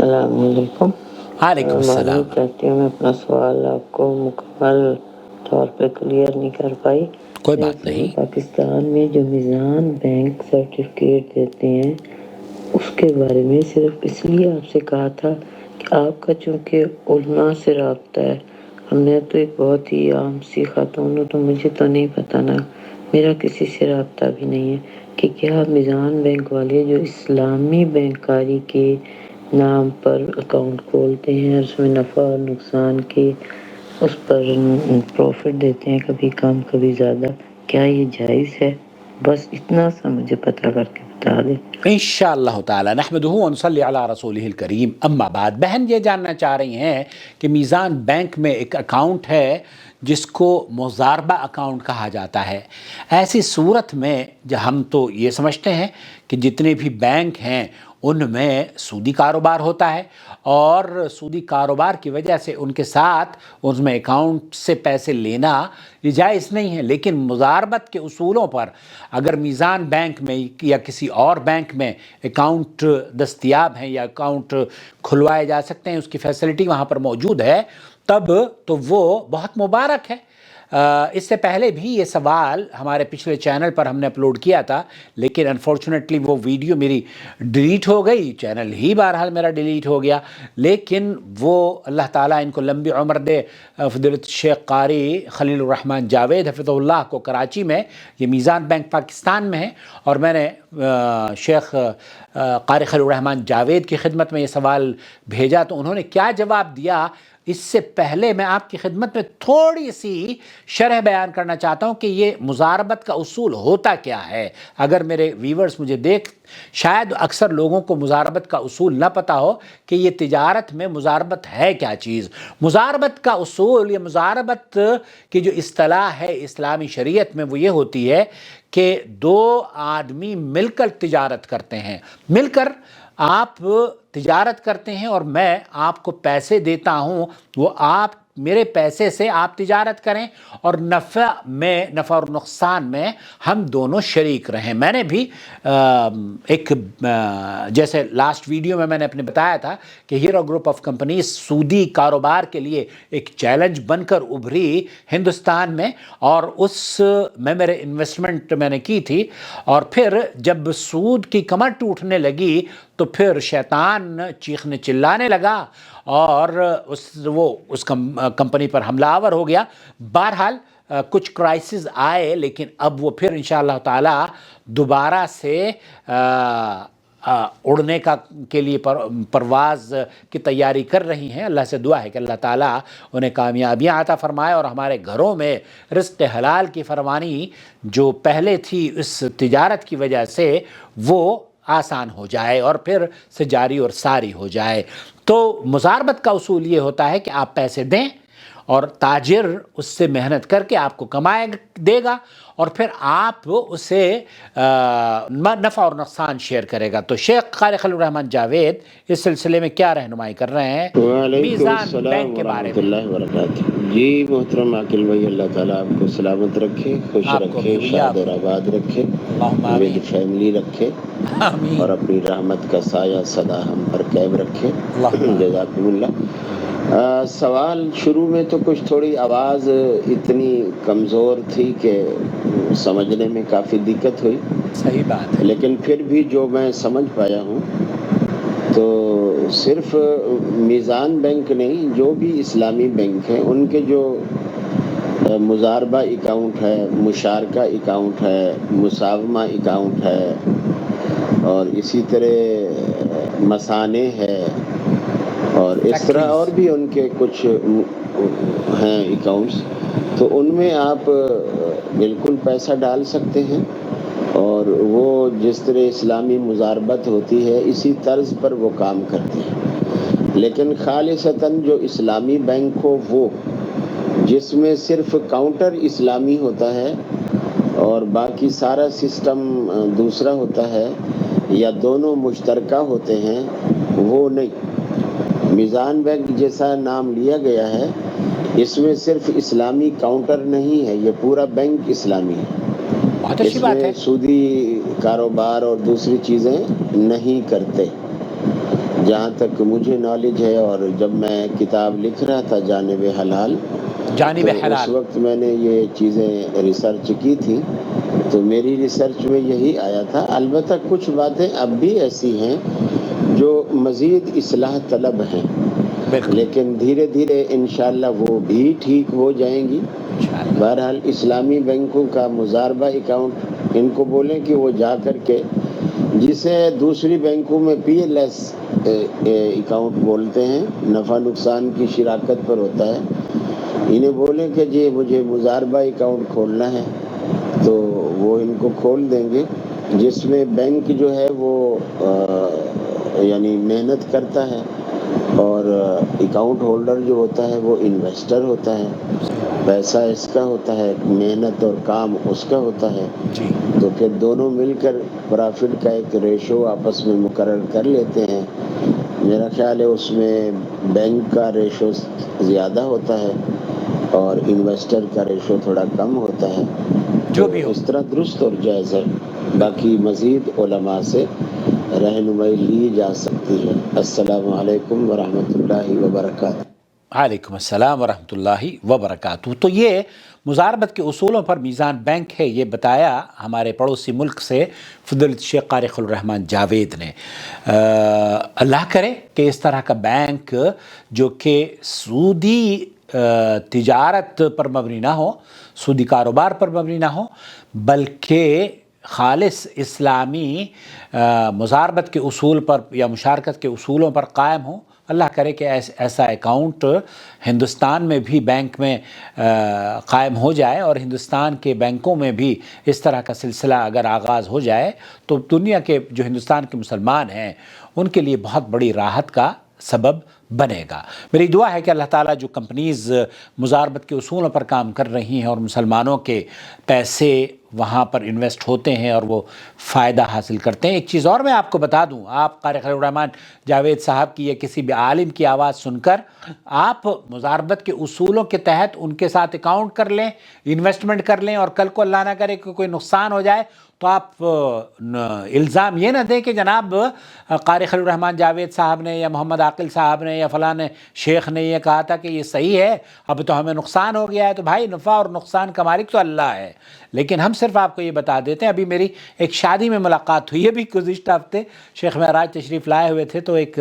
السلام علیکم۔ وعلیکم السلام۔ معذرت چاہتی ہوں، میں اپنا سوال آپ کو مکمل طور پہ کلیئر نہیں کر پائی۔ کوئی بات نہیں۔ پاکستان میں جو میزان بینک سرٹیفکیٹ دیتے ہیں اس کے بارے میں صرف اس لیے آپ سے کہا تھا کہ آپ کا چونکہ علماء سے رابطہ ہے، ہم نے تو ایک بہت ہی عام سی خاتون ہوں تو مجھے تو نہیں پتہ، نا میرا کسی سے رابطہ بھی نہیں ہے کہ کیا میزان بینک والے جو اسلامی بینکاری کے نام پر اکاؤنٹ کھولتے ہیں، اس میں نفع اور نقصان کے اس پر پروفٹ دیتے ہیں، کبھی کم کبھی زیادہ، کیا یہ جائز ہے؟ بس اتنا سا مجھے پتہ کر کے بتا دیں۔ انشاءاللہ تعالی نحمدہ ونصلی علی رسولہ الکریم، اما بعد۔ بہن یہ جاننا چاہ رہی ہیں کہ میزان بینک میں ایک اکاؤنٹ ہے جس کو مضاربہ اکاؤنٹ کہا جاتا ہے۔ ایسی صورت میں ہم تو یہ سمجھتے ہیں کہ جتنے بھی بینک ہیں ان میں سودی کاروبار ہوتا ہے، اور سودی کاروبار کی وجہ سے ان کے ساتھ اس میں اکاؤنٹ سے پیسے لینا یہ جائز نہیں ہے۔ لیکن مضاربت کے اصولوں پر اگر میزان بینک میں یا کسی اور بینک میں اکاؤنٹ دستیاب ہیں یا اکاؤنٹ کھلوائے جا سکتے ہیں، اس کی فیسلٹی وہاں پر موجود ہے، تب تو وہ بہت مبارک ہے۔ اس سے پہلے بھی یہ سوال ہمارے پچھلے چینل پر ہم نے اپلوڈ کیا تھا، لیکن انفارچونیٹلی وہ ویڈیو میری ڈیلیٹ ہو گئی، چینل ہی بہرحال میرا ڈیلیٹ ہو گیا۔ لیکن وہ اللہ تعالیٰ ان کو لمبی عمر دے، فضیلت شیخ قاری خلیل الرحمن جاوید حفظہ اللہ کو کراچی میں، یہ میزان بینک پاکستان میں ہے، اور میں نے شیخ قاری خلیل الرحمن جاوید کی خدمت میں یہ سوال بھیجا تو انہوں نے کیا جواب دیا، اس سے پہلے میں آپ کی خدمت میں تھوڑی سی شرح بیان کرنا چاہتا ہوں کہ یہ مضاربت کا اصول ہوتا کیا ہے۔ اگر میرے ویورز مجھے شاید اکثر لوگوں کو مضاربت کا اصول نہ پتہ ہو کہ یہ تجارت میں مضاربت ہے کیا چیز۔ مضاربت کا اصول، یہ مضاربت کی جو اصطلاح ہے اسلامی شریعت میں، وہ یہ ہوتی ہے کہ دو آدمی مل کر تجارت کرتے ہیں، مل کر آپ تجارت کرتے ہیں اور میں آپ کو پیسے دیتا ہوں، وہ آپ میرے پیسے سے آپ تجارت کریں اور نفع اور نقصان میں ہم دونوں شریک رہیں۔ میں نے بھی ایک جیسے لاسٹ ویڈیو میں نے اپنے بتایا تھا کہ ہیرو گروپ آف کمپنیز سودی کاروبار کے لیے ایک چیلنج بن کر ابھری ہندوستان میں، اور اس میں میرے انویسٹمنٹ میں نے کی تھی، اور پھر جب سود کی کمر ٹوٹنے لگی تو پھر شیطان چیخنے چلانے لگا اور اس کمپنی پر حملہ آور ہو گیا۔ بہرحال کچھ کرائسس آئے، لیکن اب وہ پھر انشاءاللہ تعالی دوبارہ سے اڑنے کے لیے پرواز کی تیاری کر رہی ہیں۔ اللہ سے دعا ہے کہ اللہ تعالیٰ انہیں کامیابیاں عطا فرمائے اور ہمارے گھروں میں رزق حلال کی فراوانی جو پہلے تھی اس تجارت کی وجہ سے وہ آسان ہو جائے اور پھر سے جاری اور ساری ہو جائے۔ تو مضاربت کا اصول یہ ہوتا ہے کہ آپ پیسے دیں اور تاجر اس سے محنت کر کے آپ کو کمائے دے گا، اور پھر آپ اسے نفع اور نقصان شیئر کرے گا۔ تو شیخ قاری خلیل الرحمن جاوید اس سلسلے میں کیا رہنمائی کر رہے ہیں میزان بینک کے بارے میں؟ اللہ وبرکاتہ۔ جی محترم عاقل بھائی، اللہ تعالیٰ آپ کو سلامت رکھے، خوش رکھے، شاد اور آباد رکھے، ود فیملی رکھے، اور اپنی رحمت کا سایہ سدا ہم پر قائم رکھے، جزاکم اللہ۔ سوال شروع میں تو کچھ تھوڑی آواز اتنی کمزور تھی کہ سمجھنے میں کافی دقت ہوئی، صحیح بات ہے، لیکن پھر بھی جو میں سمجھ پایا ہوں تو صرف میزان بینک نہیں، جو بھی اسلامی بینک ہیں ان کے جو مضاربہ اکاؤنٹ ہے، مشارکہ اکاؤنٹ ہے، مساومہ اکاؤنٹ ہے، اور اسی طرح مسانے ہے، اور اس طرح اور بھی ان کے کچھ ہیں اکاؤنٹس، تو ان میں آپ بالکل پیسہ ڈال سکتے ہیں، اور وہ جس طرح اسلامی مضاربت ہوتی ہے اسی طرز پر وہ کام کرتے ہیں۔ لیکن خالصتاً جو اسلامی بینک ہو وہ جس میں صرف کاؤنٹر اسلامی ہوتا ہے اور باقی سارا سسٹم دوسرا ہوتا ہے، یا دونوں مشترکہ ہوتے ہیں، وہ نہیں۔ میزان بینک جیسا نام لیا گیا ہے، اس میں صرف اسلامی کاؤنٹر نہیں ہے، یہ پورا بینک اسلامی ہے، اس میں سودی کاروبار اور دوسری چیزیں نہیں کرتے۔ جہاں تک مجھے نالج ہے اور جب میں کتاب لکھ رہا تھا جانب حلال، جانب تو اس حلال، وقت میں نے یہ چیزیں ریسرچ کی تھی، تو میری ریسرچ میں یہی آیا تھا۔ البتہ کچھ باتیں اب بھی ایسی ہیں جو مزید اصلاح طلب ہیں، بالکل لیکن دھیرے دھیرے انشاءاللہ وہ بھی ٹھیک ہو جائیں گی۔ انشاءاللہ۔ بہرحال اسلامی بینکوں کا مضاربہ اکاؤنٹ، ان کو بولیں کہ وہ جا کر کے، جسے دوسری بینکوں میں پی ایل ایس اکاؤنٹ بولتے ہیں، نفع نقصان کی شراکت پر ہوتا ہے، انہیں بولیں کہ جی مجھے مضاربہ اکاؤنٹ کھولنا ہے، تو وہ ان کو کھول دیں گے، جس میں بینک جو ہے وہ یعنی محنت کرتا ہے، اور اکاؤنٹ ہولڈر جو ہوتا ہے وہ انویسٹر ہوتا ہے، پیسہ اس کا ہوتا ہے، محنت اور کام اس کا ہوتا ہے، جی تو پھر دونوں مل کر پرافٹ کا ایک ریشو آپس میں مقرر کر لیتے ہیں۔ میرا خیال ہے اس میں بینک کا ریشو زیادہ ہوتا ہے اور انویسٹر کا ریشو تھوڑا کم ہوتا ہے، جو تو بھی ہو، اس طرح درست اور جائز ہے۔ بالکل۔ باقی مزید علماء سے رہنمائی لی جا سکتی ہے۔ السلام علیکم ورحمۃ اللہ وبرکاتہ۔ وعلیکم السلام ورحمۃ اللہ وبرکاتہ۔ تو یہ مضاربت کے اصولوں پر میزان بینک ہے، یہ بتایا ہمارے پڑوسی ملک سے فضیلت شیخ قاری خلیل الرحمان جاوید نے۔ اللہ کرے کہ اس طرح کا بینک جو کہ سودی تجارت پر مبنی نہ ہو، سودی کاروبار پر مبنی نہ ہو، بلکہ خالص اسلامی مضاربت کے اصول پر یا مشارکت کے اصولوں پر قائم ہو۔ اللہ کرے کہ ایسا اکاؤنٹ ہندوستان میں بھی بینک میں قائم ہو جائے، اور ہندوستان کے بینکوں میں بھی اس طرح کا سلسلہ اگر آغاز ہو جائے تو دنیا کے جو ہندوستان کے مسلمان ہیں ان کے لیے بہت بڑی راحت کا سبب بنے گا۔ میری دعا ہے کہ اللہ تعالیٰ جو کمپنیز مضاربت کے اصولوں پر کام کر رہی ہیں اور مسلمانوں کے پیسے وہاں پر انویسٹ ہوتے ہیں اور وہ فائدہ حاصل کرتے ہیں۔ ایک چیز اور میں آپ کو بتا دوں، آپ قاری خلیل الرحمان جاوید صاحب کی یا کسی بھی عالم کی آواز سن کر آپ مضاربت کے اصولوں کے تحت ان کے ساتھ اکاؤنٹ کر لیں، انویسٹمنٹ کر لیں، اور کل کو اللہ نہ کرے کہ کوئی نقصان ہو جائے تو آپ الزام یہ نہ دیں کہ جناب قاری خلیل الرحمان جاوید صاحب نے یا محمد عاقل صاحب نے یا فلاں شیخ نے یہ کہا تھا کہ یہ صحیح ہے، اب تو ہمیں نقصان ہو گیا ہے۔ تو بھائی نفع اور نقصان کا مالک تو اللہ ہے، لیکن ہم صرف آپ کو یہ بتا دیتے ہیں۔ ابھی میری ایک شادی میں ملاقات ہوئی ہے، ابھی گزشتہ ہفتے شیخ معراج تشریف لائے ہوئے تھے، تو ایک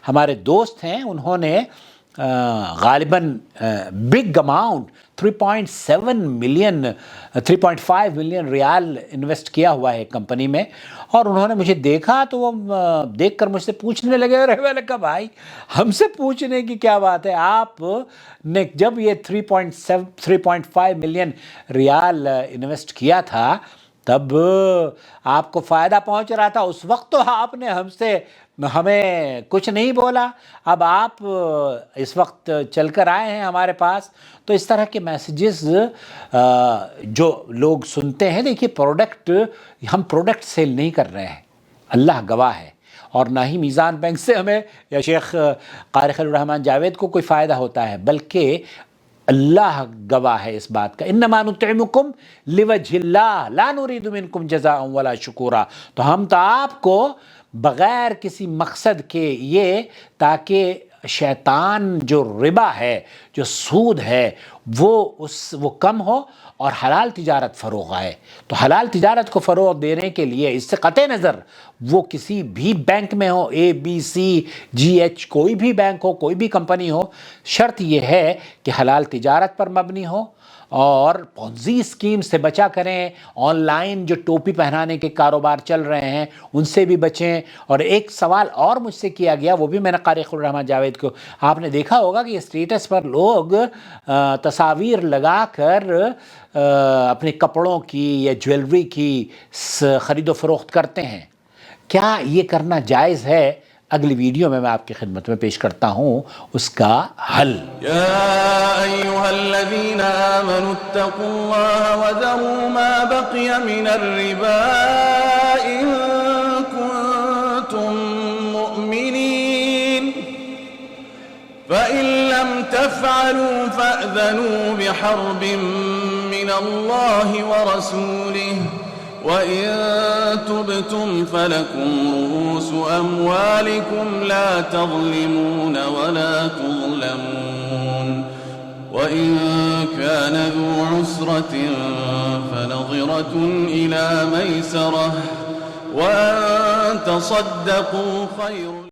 ہمارے دوست ہیں، انہوں نے غالباً بگ اماؤنٹ 3.5 ملین ریال انویسٹ کیا ہوا ہے کمپنی میں، اور انہوں نے مجھے دیکھا تو وہ دیکھ کر مجھ سے پوچھنے لگے، اور میں نے کہا بھائی ہم سے پوچھنے کی کیا بات ہے، آپ نے جب یہ 3.5 ملین ریال انویسٹ کیا تھا تب آپ کو فائدہ پہنچ رہا تھا، اس وقت تو آپ نے ہمیں کچھ نہیں بولا، اب آپ اس وقت چل کر آئے ہیں ہمارے پاس۔ تو اس طرح کے میسیجز جو لوگ سنتے ہیں، دیکھیے ہم پروڈکٹ سیل نہیں کر رہے ہیں، اللہ گواہ ہے، اور نہ ہی میزان بینک سے ہمیں یا شیخ قاری خلیل الرحمان جاوید کو کوئی فائدہ ہوتا ہے، بلکہ اللہ گواہ ہے اس بات کا، انما نطعمکم لوجہ اللہ لا نرید منکم جزاء ولا شکورا۔ تو ہم تو آپ کو بغیر کسی مقصد کے، یہ تاکہ شیطان جو ربا ہے، جو سود ہے، وہ کم ہو اور حلال تجارت فروغ آئے۔ تو حلال تجارت کو فروغ دینے کے لیے اس سے قطع نظر وہ کسی بھی بینک میں ہو، ABC GH، کوئی بھی بینک ہو، کوئی بھی کمپنی ہو، شرط یہ ہے کہ حلال تجارت پر مبنی ہو، اور پونزی اسکیم سے بچا کریں، آن لائن جو ٹوپی پہنانے کے کاروبار چل رہے ہیں ان سے بھی بچیں۔ اور ایک سوال اور مجھ سے کیا گیا، وہ بھی میں نے قاری خلیل الرحمان جاوید کو، آپ نے دیکھا ہوگا کہ اسٹیٹس پر لوگ تصاویر لگا کر اپنے کپڑوں کی یا جویلری کی خرید و فروخت کرتے ہیں، کیا یہ کرنا جائز ہے؟ اگلی ویڈیو میں آپ کی خدمت میں پیش کرتا ہوں اس کا حل۔ يا أيها الذين آمنوا اتقوا الله وذروا ما بقي من الربا إن كنتم مؤمنين فإن لم تفعلوا فأذنوا بحرب من الله ورسوله وإن تبتم فلكم رؤوس أموالكم لا تظلمون ولا تظلمون وإن كان ذو عسرة فنظرة إلى ميسرة وأن تصدقوا خير